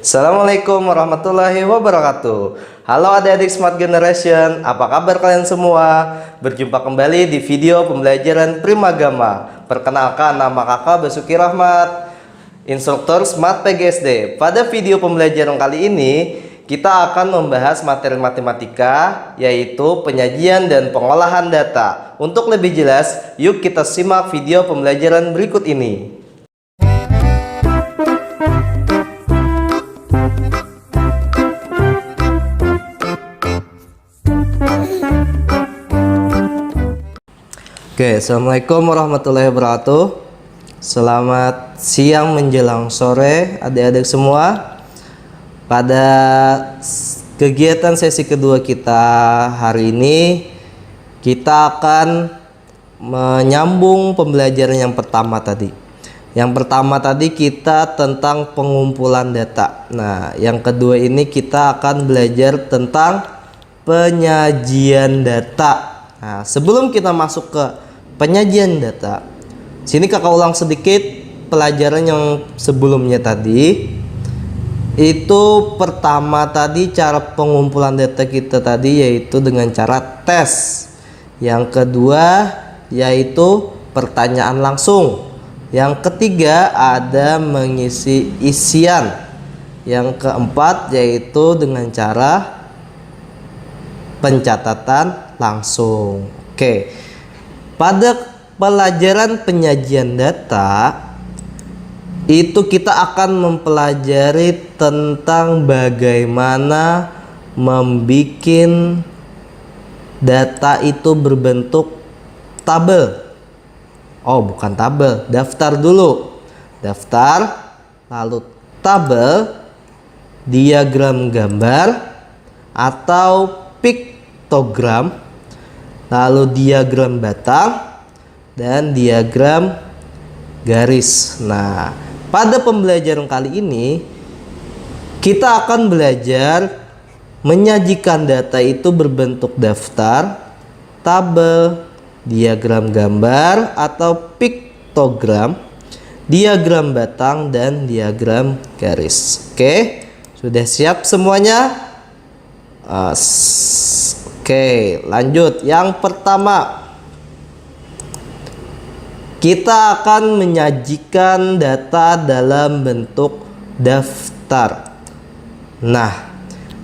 Assalamualaikum warahmatullahi wabarakatuh. Halo adik-adik Smart Generation, apa kabar kalian semua? Berjumpa kembali di video pembelajaran Primagama. Perkenalkan, nama kakak Basuki Rahmat, instruktur Smart PGSD. Pada video pembelajaran kali ini, kita akan membahas materi matematika, yaitu penyajian dan pengolahan data. Untuk lebih jelas, yuk kita simak video pembelajaran berikut ini. Oke, assalamualaikum warahmatullahi wabarakatuh. Selamat siang menjelang sore adik-adik semua. Pada kegiatan sesi kedua kita hari ini, kita akan menyambung pembelajaran yang pertama tadi. Yang pertama tadi kita tentang pengumpulan data. Nah, yang kedua ini kita akan belajar tentang penyajian data. Nah, sebelum kita masuk ke penyajian data, sini kakak ulang sedikit pelajaran yang sebelumnya tadi. Itu pertama tadi cara pengumpulan data kita tadi yaitu dengan cara tes. Yang kedua yaitu pertanyaan langsung. Yang ketiga ada mengisi isian. Yang keempat yaitu dengan cara pencatatan langsung. Oke. Pada pelajaran penyajian data itu kita akan mempelajari tentang bagaimana membuat data itu berbentuk tabel. Oh, bukan tabel, daftar dulu. Daftar, lalu tabel, diagram gambar atau piktogram, lalu diagram batang dan diagram garis. Nah, pada pembelajaran kali ini kita akan belajar menyajikan data itu berbentuk daftar, tabel, diagram gambar atau piktogram, diagram batang dan diagram garis. Oke, sudah siap semuanya? Oke, lanjut. Yang pertama, kita akan menyajikan data dalam bentuk daftar. Nah,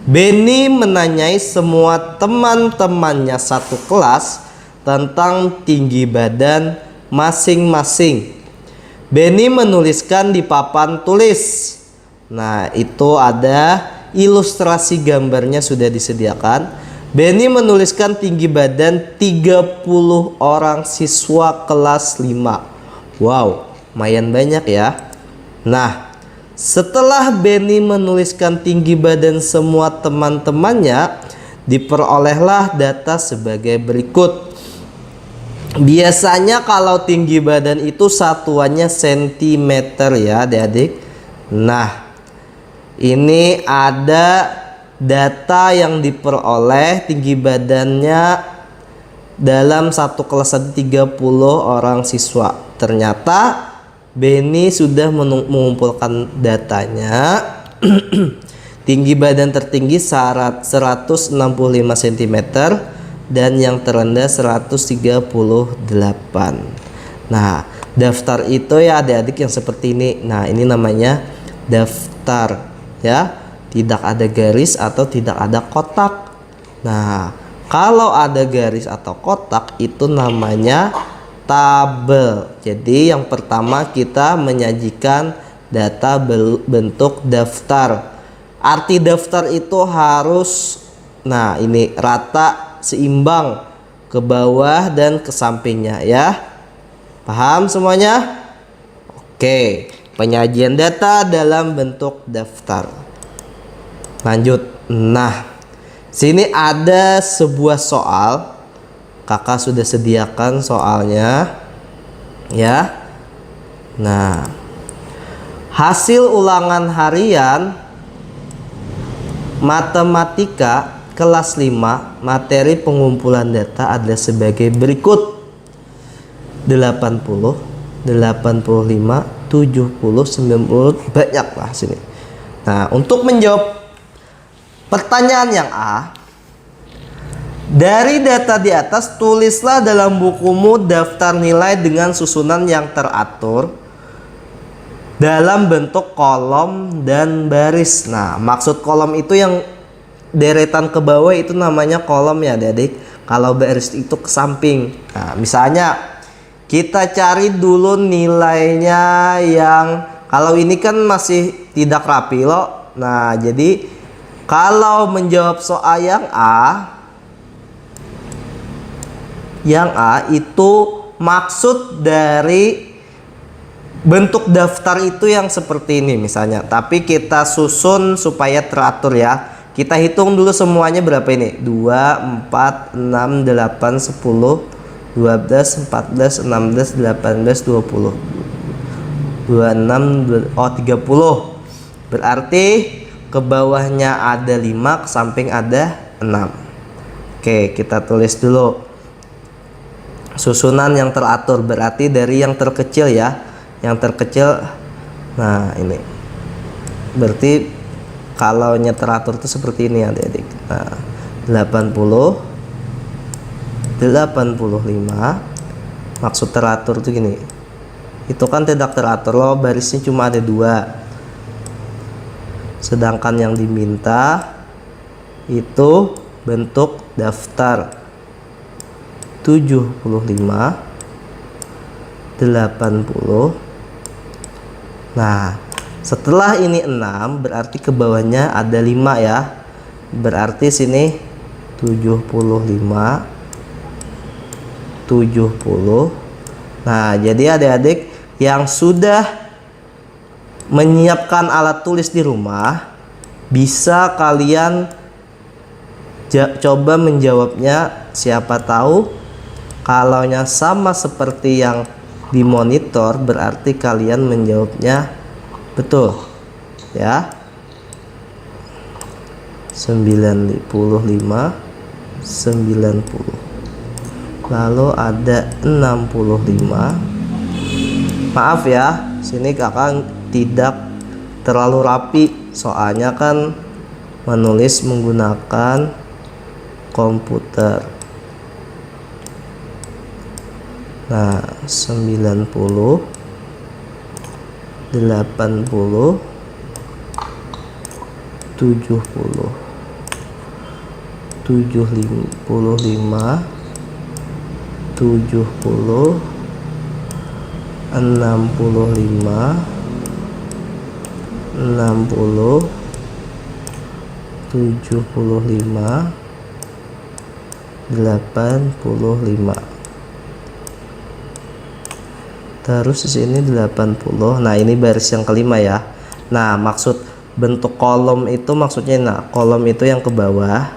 Benny menanyai semua teman-temannya satu kelas tentang tinggi badan masing-masing. Benny menuliskan di papan tulis. Nah, itu ada ilustrasi gambarnya sudah disediakan. Benny menuliskan tinggi badan 30 orang siswa kelas 5. Wow, lumayan banyak ya. Nah, setelah Benny menuliskan tinggi badan semua teman-temannya, diperolehlah data sebagai berikut. Biasanya kalau tinggi badan itu satuannya sentimeter ya adik-adik. Nah, ini ada data yang diperoleh tinggi badannya dalam satu kelas 30 orang siswa. Ternyata Benny sudah mengumpulkan datanya. Tinggi badan tertinggi 165 cm dan yang terendah 138. Nah, daftar itu ya adik-adik yang seperti ini. Nah, ini namanya daftar ya. Tidak ada garis atau tidak ada kotak. Nah, kalau ada garis atau kotak itu namanya tabel. Jadi yang pertama kita menyajikan data bentuk daftar. Arti daftar itu harus, nah ini rata, seimbang ke bawah dan ke sampingnya ya. Paham semuanya? Oke, penyajian data dalam bentuk daftar. Lanjut. Nah, sini ada sebuah soal. Kakak sudah sediakan soalnya ya. Nah, hasil ulangan harian matematika kelas 5 materi pengumpulan data adalah sebagai berikut. 80, 85, 70, 90, banyak lah sini. Nah, untuk menjawab pertanyaan yang A, dari data di atas tulislah dalam bukumu daftar nilai dengan susunan yang teratur dalam bentuk kolom dan baris. Nah, maksud kolom itu yang deretan ke bawah itu namanya kolom ya adik-adik. Kalau baris itu ke samping. Nah, misalnya kita cari dulu nilainya yang kalau ini kan masih tidak rapi loh. Nah, jadi kalau menjawab soal yang A itu maksud dari bentuk daftar itu yang seperti ini misalnya. Tapi kita susun supaya teratur ya. Kita hitung dulu semuanya berapa ini? 2, 4, 6, 8, 10, 12, 14, 16, 18, 20, 26, 30. Berarti ke bawahnya ada 5, ke samping ada 6. Oke, kita tulis dulu. Susunan yang teratur berarti dari yang terkecil ya. Yang terkecil, nah ini. Berarti kalau teratur itu seperti ini adik-adik. Nah, 80, 85. Maksud teratur itu gini. Itu kan tidak teratur loh, barisnya cuma ada 2. Sedangkan yang diminta itu bentuk daftar 75, 80. Nah, setelah ini 6 berarti ke bawahnya ada 5 ya. Berarti sini 75, 70. Nah, jadi adik-adik yang sudah menyiapkan alat tulis di rumah, bisa kalian coba menjawabnya. Siapa tahu kalaunya sama seperti yang di monitor, berarti kalian menjawabnya betul ya. 95, 90. Lalu ada 65. Maaf ya, sini kakak tidak terlalu rapi, soalnya kan menulis menggunakan komputer. Nah, 90, 80, 70, 75, 70, 65, 60, 75, 85. Terus di sini 80. Nah, ini baris yang kelima ya. Nah, maksud bentuk kolom itu maksudnya, nah, kolom itu yang ke bawah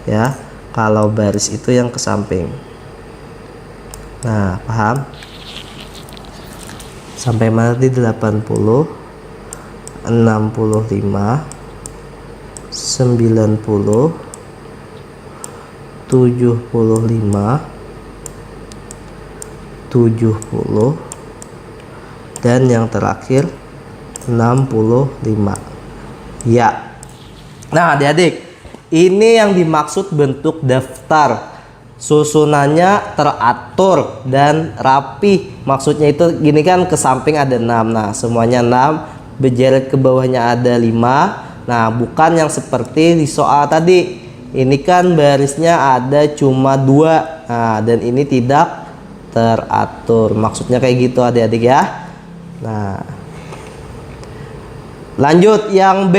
ya. Kalau baris itu yang ke samping. Nah, paham? Sampai mana di 80, 65, 90, 75, 70, dan yang terakhir 65 ya. Nah, adik-adik, ini yang dimaksud bentuk daftar. Susunannya teratur dan rapi. Maksudnya itu gini kan, ke samping ada 6. Nah, semuanya 6, berjerat ke bawahnya ada 5. Nah, bukan yang seperti di soal tadi. Ini kan barisnya ada cuma 2. Nah, dan ini tidak teratur. Maksudnya kayak gitu adik-adik ya. Nah, lanjut yang B.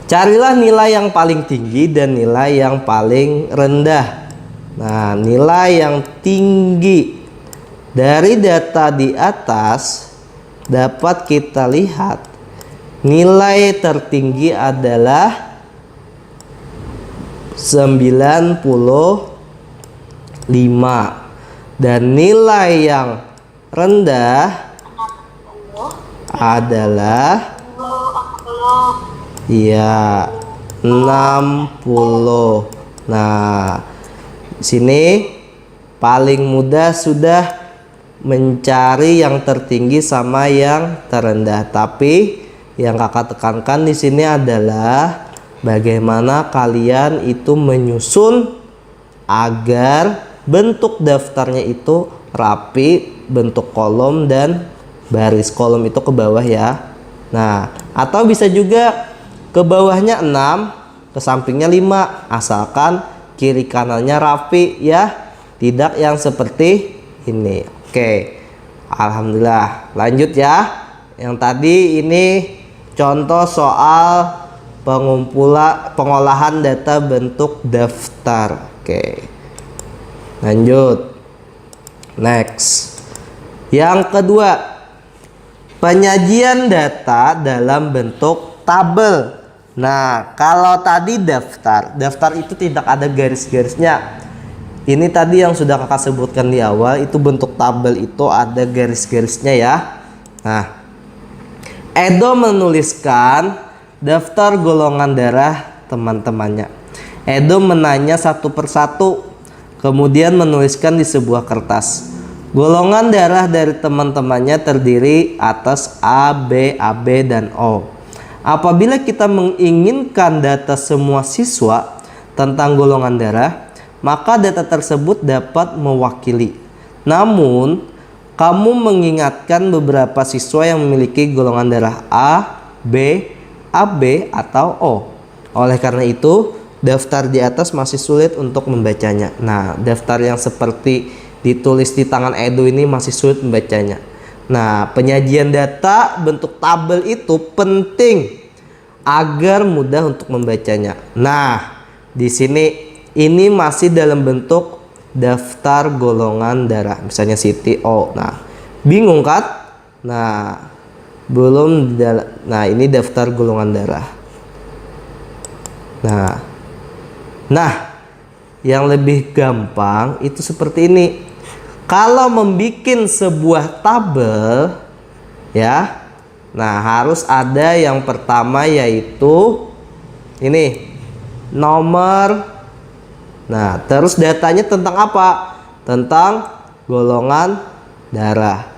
Carilah nilai yang paling tinggi dan nilai yang paling rendah. Nah, nilai yang tinggi dari data di atas dapat kita lihat nilai tertinggi adalah 95 dan nilai yang rendah adalah ya 60. Nah, sini paling mudah sudah mencari yang tertinggi sama yang terendah, tapi Yang kakak tekankan di sini adalah bagaimana kalian itu menyusun agar bentuk daftarnya itu rapi, bentuk kolom dan baris. Kolom itu ke bawah ya. Nah, atau bisa juga ke bawahnya 6, ke sampingnya 5, asalkan kiri kanannya rapi ya, tidak yang seperti ini. Oke, alhamdulillah. Lanjut ya. Yang tadi ini contoh soal pengolahan data bentuk daftar. Oke, lanjut. Next. Yang kedua, penyajian data dalam bentuk tabel. Nah, kalau tadi daftar itu tidak ada garis-garisnya. Ini tadi yang sudah kakak sebutkan di awal, itu bentuk tabel itu ada garis-garisnya ya. Nah, Edo menuliskan daftar golongan darah teman-temannya. Edo menanya satu persatu, kemudian menuliskan di sebuah kertas. Golongan darah dari teman-temannya terdiri atas A, B, AB, dan O. Apabila kita menginginkan data semua siswa tentang golongan darah, maka data tersebut dapat mewakili. Namun, kamu mengingatkan beberapa siswa yang memiliki golongan darah A, B, AB, atau O. Oleh karena itu, daftar di atas masih sulit untuk membacanya. Nah, daftar yang seperti ditulis di tangan Edo ini masih sulit membacanya. Nah, penyajian data bentuk tabel itu penting agar mudah untuk membacanya. Nah, di sini ini masih dalam bentuk daftar golongan darah. Misalnya Siti O. Nah, bingung kan? Nah, ini daftar golongan darah. Nah, yang lebih gampang itu seperti ini. Kalau membuat sebuah tabel ya, nah harus ada yang pertama yaitu ini nomor. Nah, terus datanya tentang apa? Tentang golongan darah.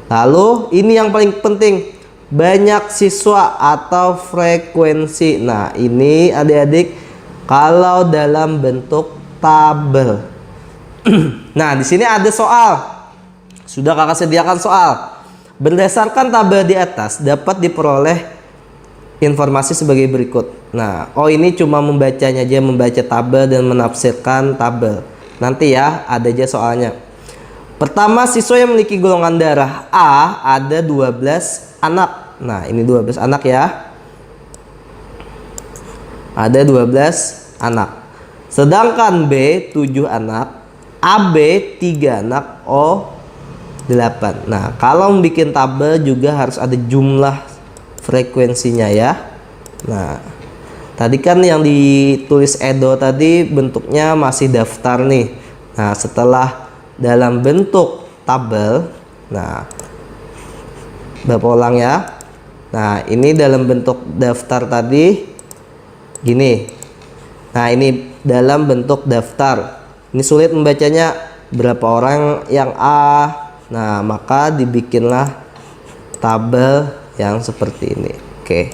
Lalu ini yang paling penting, banyak siswa atau frekuensi. Nah, ini adik-adik kalau dalam bentuk tabel. Nah, di sini ada soal. Sudah kakak sediakan soal. Berdasarkan tabel di atas dapat diperoleh informasi sebagai berikut. Nah, ini cuma membacanya aja, membaca tabel dan menafsirkan tabel. Nanti ya, ada aja soalnya. Pertama, siswa yang memiliki golongan darah A ada 12 anak. Nah, ini 12 anak ya. Ada 12 anak. Sedangkan B 7 anak, AB 3 anak, O 8. Nah, kalau bikin tabel juga harus ada jumlah frekuensinya ya. Nah, tadi kan yang ditulis Edo tadi bentuknya masih daftar nih. Nah, setelah dalam bentuk tabel, nah Bapak ulang ya. Nah, ini dalam bentuk daftar tadi gini. Nah, ini dalam bentuk daftar. Ini sulit membacanya, berapa orang yang A. Nah, maka dibikinlah tabel yang seperti ini. Oke.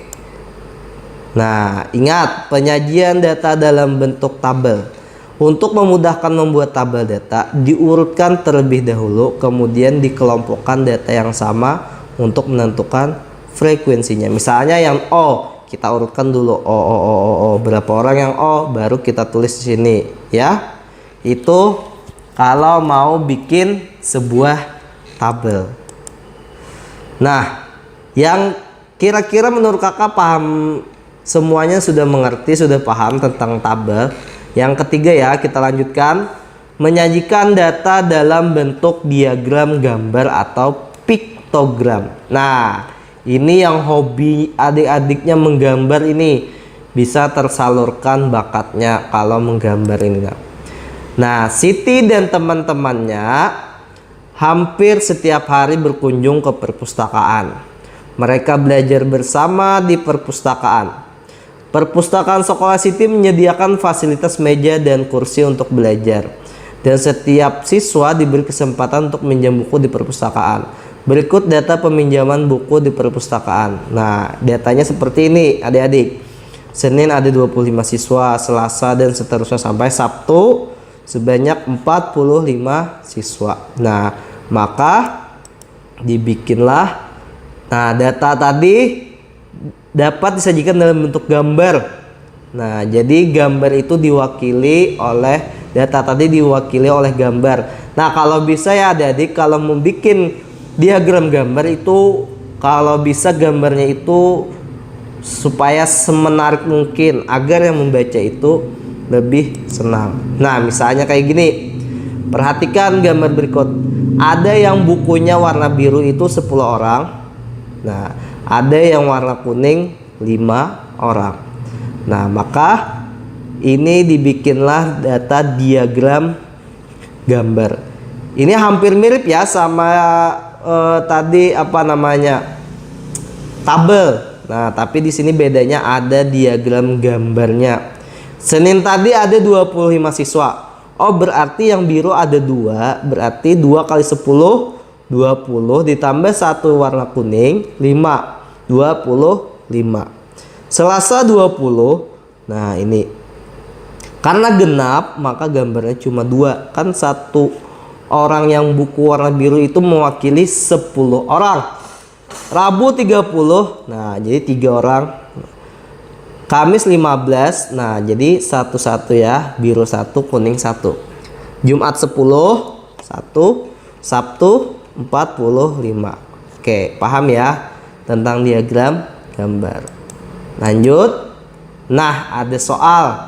Nah, ingat penyajian data dalam bentuk tabel. Untuk memudahkan membuat tabel data, diurutkan terlebih dahulu, kemudian dikelompokkan data yang sama untuk menentukan frekuensinya. Misalnya yang O, kita urutkan dulu O. Berapa orang yang O, baru kita tulis di sini ya. Itu kalau mau bikin sebuah tabel. Nah, yang kira-kira menurut kakak paham semuanya, sudah mengerti, sudah paham tentang tabel. Yang ketiga ya, kita lanjutkan. Menyajikan data dalam bentuk diagram gambar atau piktogram. Nah, ini yang hobi adik-adiknya menggambar ini, bisa tersalurkan bakatnya kalau menggambar ini. Nah, Siti dan teman-temannya hampir setiap hari berkunjung ke perpustakaan. Mereka belajar bersama di perpustakaan. Perpustakaan sekolah Siti menyediakan fasilitas meja dan kursi untuk belajar. Dan setiap siswa diberi kesempatan untuk minjam buku di perpustakaan. Berikut data peminjaman buku di perpustakaan. Nah, datanya seperti ini adik-adik. Senin ada 25 siswa, Selasa dan seterusnya sampai Sabtu sebanyak 45 siswa. Nah, maka dibikinlah. Nah, data tadi dapat disajikan dalam bentuk gambar. Nah, jadi gambar itu diwakili oleh data tadi diwakili oleh gambar. Nah, kalau bisa ya adik-adik, kalau mau bikin diagram gambar itu, kalau bisa gambarnya itu supaya semenarik mungkin agar yang membaca itu lebih senang. Nah, misalnya kayak gini. Perhatikan gambar berikut. Ada yang bukunya warna biru itu 10 orang. Nah, ada yang warna kuning 5 orang. Nah, maka ini dibikinlah data diagram gambar. Ini hampir mirip ya sama tadi apa namanya? Tabel. Nah, tapi di sini bedanya ada diagram gambarnya. Senin tadi ada 25 siswa. Oh, berarti yang biru ada 2, berarti 2 kali 10 20 ditambah 1 warna kuning 5, 25. Selasa 20. Nah, ini karena genap maka gambarnya cuma 2. Kan 1 orang yang buku warna biru itu mewakili 10 orang. Rabu 30. Nah, jadi 3 orang. Kamis 15. Nah, jadi 1-1 ya, biru 1 kuning 1. Jumat 10 1, Sabtu 45. Oke, paham ya tentang diagram gambar. Lanjut. Nah, ada soal.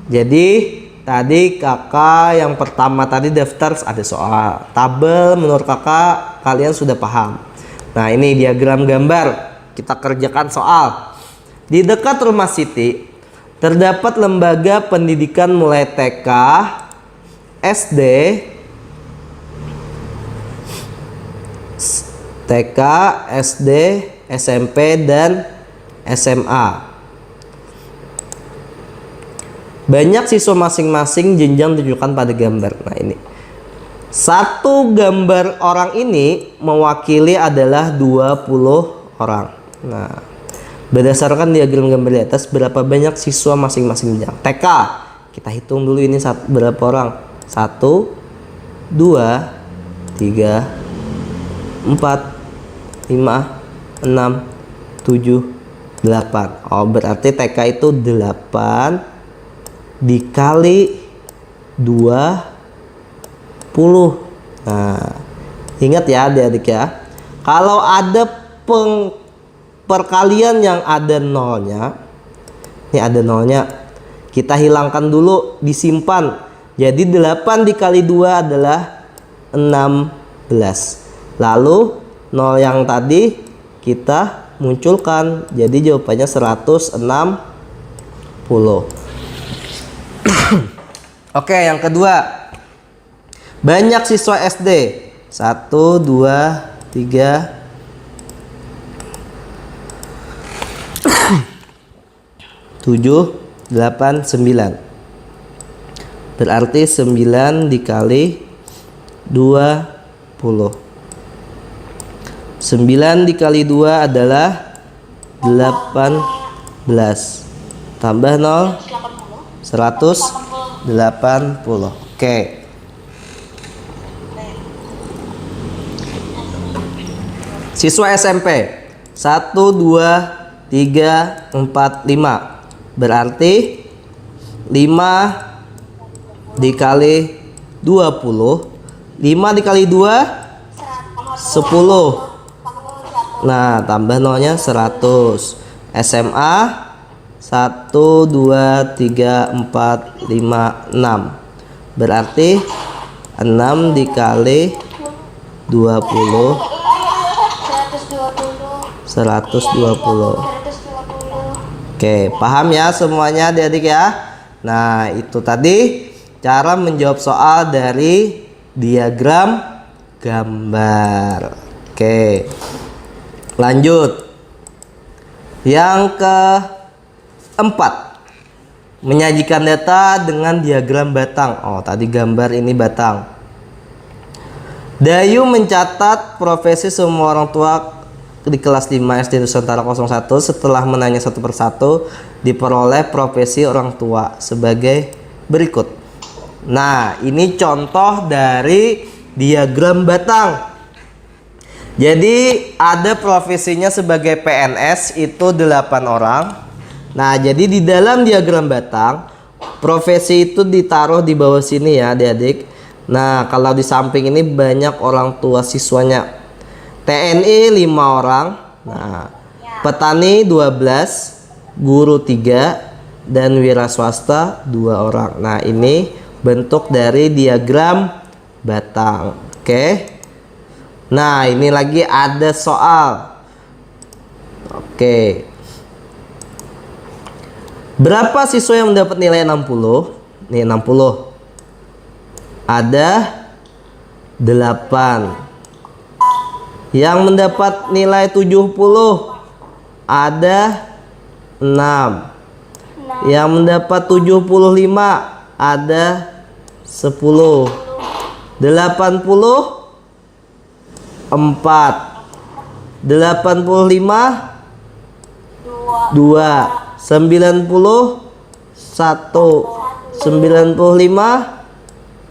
Jadi tadi kakak yang pertama tadi daftar ada soal. Tabel menurut kakak kalian sudah paham. Nah, ini diagram gambar. Kita kerjakan soal. Di dekat rumah Siti terdapat lembaga pendidikan mulai TK, SD, SMP, dan SMA. Banyak siswa masing-masing jenjang ditunjukkan pada gambar. Nah, ini. Satu gambar orang ini mewakili adalah 20 orang. Nah, berdasarkan diagram gambar di atas, berapa banyak siswa masing-masing jenjang? TK. Kita hitung dulu ini berapa orang? 1, 2, 3, 4, 5, 6, 7, 8. Oh, berarti TK itu 8 dikali 20. Nah, ingat ya adik-adik ya. Kalau ada perkalian yang ada nolnya, ini ada nolnya, kita hilangkan dulu, disimpan. Jadi 8 dikali 2 adalah 16. Lalu 0 yang tadi kita munculkan, jadi jawabannya 160. Oke, yang kedua. Banyak siswa SD. 1, 2, 3, 7, 8, 9. Berarti 9 dikali 20. 9 dikali 2 adalah 18. Tambah 0, 180. Oke. Siswa SMP 1, 2, 3, 4, 5. Berarti 5 dikali 20. 5 dikali 2 10. Nah, tambah nolnya 100. SMA 1, 2, 3, 4, 5, 6. Berarti 6 dikali 20 120. Oke, paham ya semuanya adik-adik ya. Nah, itu tadi cara menjawab soal dari diagram gambar. Oke, lanjut. Yang keempat, menyajikan data dengan diagram batang. Oh, tadi gambar ini batang. Dayu mencatat profesi semua orang tua di kelas 5 SD Nusantara 01 setelah menanya satu persatu diperoleh profesi orang tua sebagai berikut. Nah, ini contoh dari diagram batang. Jadi ada profesinya sebagai PNS itu 8 orang. Nah, jadi di dalam diagram batang profesi itu ditaruh di bawah sini ya adik-adik. Nah, kalau di samping ini banyak orang tua siswanya. TNI 5 orang. Nah, petani 12, guru 3, dan wira swasta 2 orang. Nah, ini bentuk dari diagram batang. Oke. Nah, ini lagi ada soal. Oke. Berapa siswa yang mendapat nilai 60? Nih 60. Ada 8. Yang mendapat nilai 70 ada 6. Yang mendapat 75 ada 10. 84, 85, 2, 91, 95,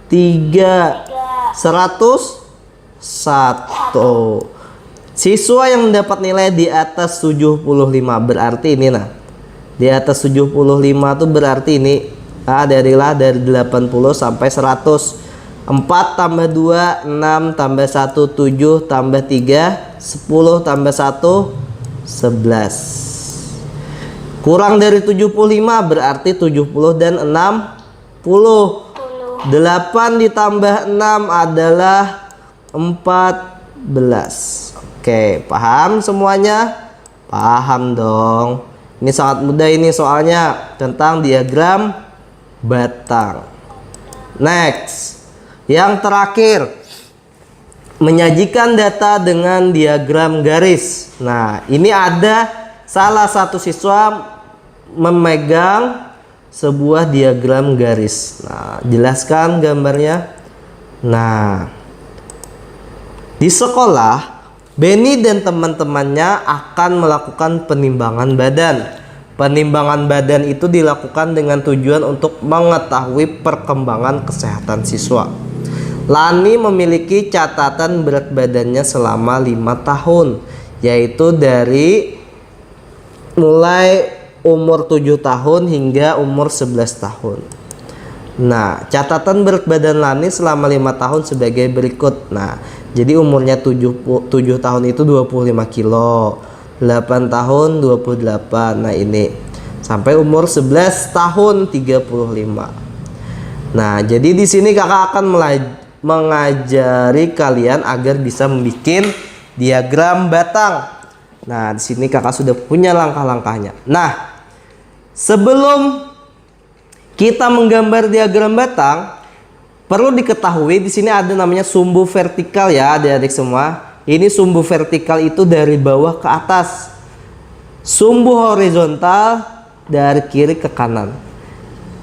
3, 101. Siswa yang mendapat nilai di atas 75 berarti ini nah. Di atas 75 tuh berarti ini adalah dari 80 sampai 100. 4 tambah 2 6 tambah 1 7 tambah 3 10 tambah 1 11. Kurang dari 75 berarti 70 dan 60. 8 ditambah 6 adalah 14. Oke, paham semuanya? Paham dong. Ini sangat mudah ini soalnya tentang diagram batang. Next. Yang terakhir, menyajikan data dengan diagram garis. Nah, ini ada salah satu siswa memegang sebuah diagram garis. Nah, jelaskan gambarnya. Nah, di sekolah Benny dan teman-temannya akan melakukan penimbangan badan. Penimbangan badan itu dilakukan dengan tujuan untuk mengetahui perkembangan kesehatan siswa. Lani memiliki catatan berat badannya selama 5 tahun, yaitu dari mulai umur 7 tahun hingga umur 11 tahun. Nah, catatan berat badan Lani selama 5 tahun sebagai berikut. Nah, jadi umurnya 7 tahun itu 25 kilo, 8 tahun 28. Nah, ini sampai umur 11 tahun 35. Nah, jadi di sini kakak akan mengajari kalian agar bisa membuat diagram batang. Nah, di sini kakak sudah punya langkah-langkahnya. Nah, sebelum kita menggambar diagram batang, perlu diketahui di sini ada namanya sumbu vertikal ya, adik-adik semua. Ini sumbu vertikal itu dari bawah ke atas. Sumbu horizontal dari kiri ke kanan.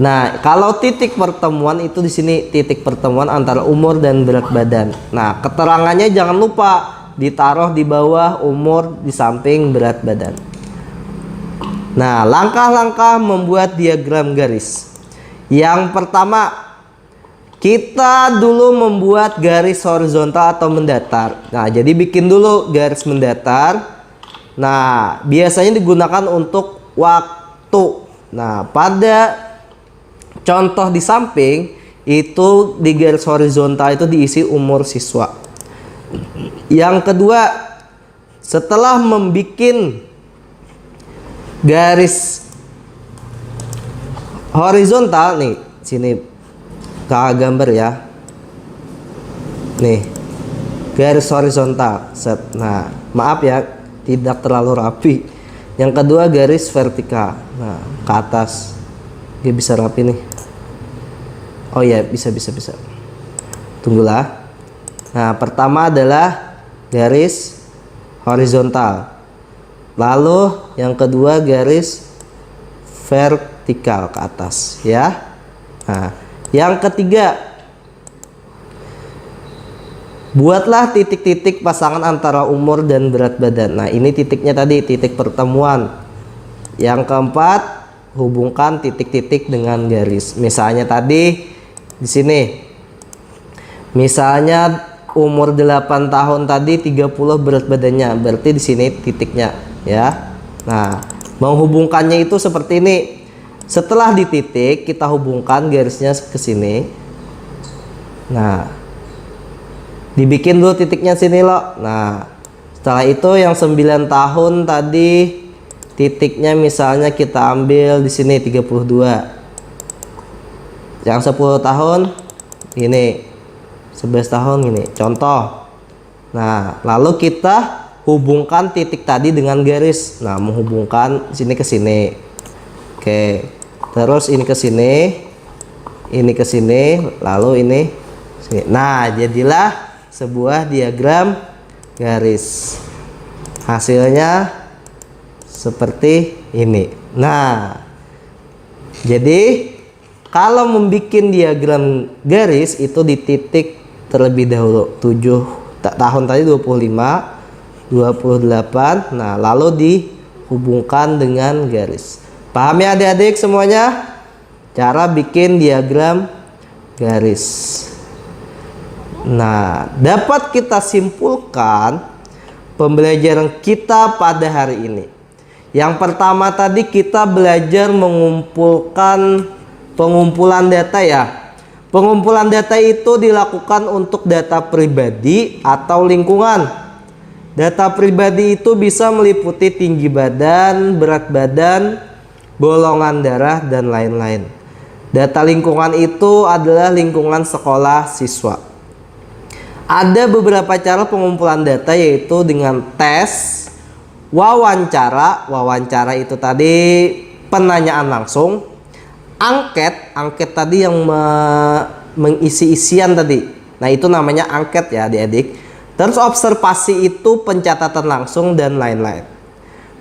Nah, kalau titik pertemuan itu di sini titik pertemuan antara umur dan berat badan. Nah, keterangannya jangan lupa ditaruh di bawah umur, di samping berat badan. Nah, langkah-langkah membuat diagram garis. Yang pertama, kita dulu membuat garis horizontal atau mendatar. Nah, jadi bikin dulu garis mendatar. Nah, biasanya digunakan untuk waktu. Nah, pada contoh di samping itu di garis horizontal itu diisi umur siswa. Yang kedua, setelah membuat garis horizontal nih, sini kakak gambar ya. Nih, garis horizontal. Set. Nah, maaf ya, tidak terlalu rapi. Yang kedua garis vertikal. Nah, ke atas. Gak bisa rapi nih. Oh ya, bisa. Tunggulah. Nah, pertama adalah garis horizontal. Lalu yang kedua garis vertikal ke atas ya. Nah, yang ketiga Buatlah titik-titik pasangan antara umur dan berat badan. Nah, ini titiknya tadi, titik pertemuan. Yang keempat, hubungkan titik-titik dengan garis. Misalnya tadi di sini. Misalnya umur 8 tahun tadi 30 berat badannya, berarti di sini titiknya ya. Nah, menghubungkannya itu seperti ini. Setelah di titik, kita hubungkan garisnya ke sini. Nah, dibikin dulu titiknya sini loh. Nah, setelah itu yang 9 tahun tadi titiknya misalnya kita ambil di sini 32. Yang 10 tahun ini, 11 tahun ini contoh. Nah, lalu kita hubungkan titik tadi dengan garis. Nah, menghubungkan sini ke sini. Oke, terus ini ke sini, ini ke sini, lalu ini sini. Nah, jadilah sebuah diagram garis. Hasilnya seperti ini. Nah, jadi kalau membuat diagram garis itu di titik terlebih dahulu. 7 tahun tadi 25, 28. Nah, lalu dihubungkan dengan garis. Paham ya adik-adik semuanya? Cara bikin diagram garis. Nah, dapat kita simpulkan pembelajaran kita pada hari ini. Yang pertama tadi kita belajar pengumpulan data ya. Pengumpulan data itu dilakukan untuk data pribadi atau lingkungan. Data pribadi itu bisa meliputi tinggi badan, berat badan, golongan darah, dan lain-lain. Data lingkungan itu adalah lingkungan sekolah siswa. Ada beberapa cara pengumpulan data, yaitu dengan tes, wawancara. Wawancara itu tadi penanyaan langsung. Angket tadi yang mengisi isian tadi. Nah, itu namanya angket ya adik-adik. Terus observasi itu pencatatan langsung dan lain-lain.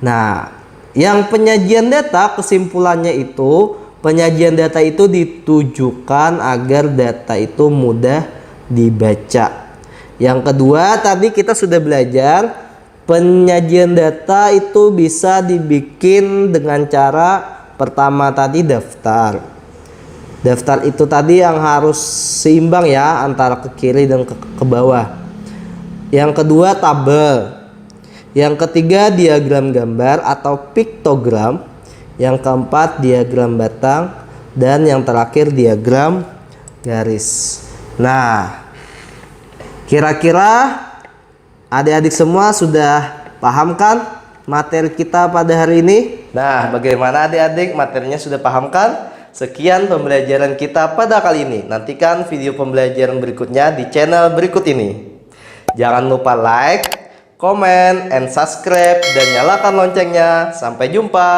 Nah, yang penyajian data, kesimpulannya itu penyajian data itu ditujukan agar data itu mudah dibaca. Yang kedua tadi kita sudah belajar penyajian data itu bisa dibikin dengan cara pertama tadi daftar. Daftar itu tadi yang harus seimbang ya antara ke kiri dan ke bawah. Yang kedua tabel. Yang ketiga diagram gambar atau piktogram. Yang keempat diagram batang. Dan yang terakhir diagram garis. Nah, kira-kira adik-adik semua sudah paham kan materi kita pada hari ini? Nah, bagaimana adik-adik, materinya sudah paham kan? Sekian pembelajaran kita pada kali ini. Nantikan video pembelajaran berikutnya di channel berikut ini. Jangan lupa like, comment, and subscribe, dan nyalakan loncengnya. Sampai jumpa.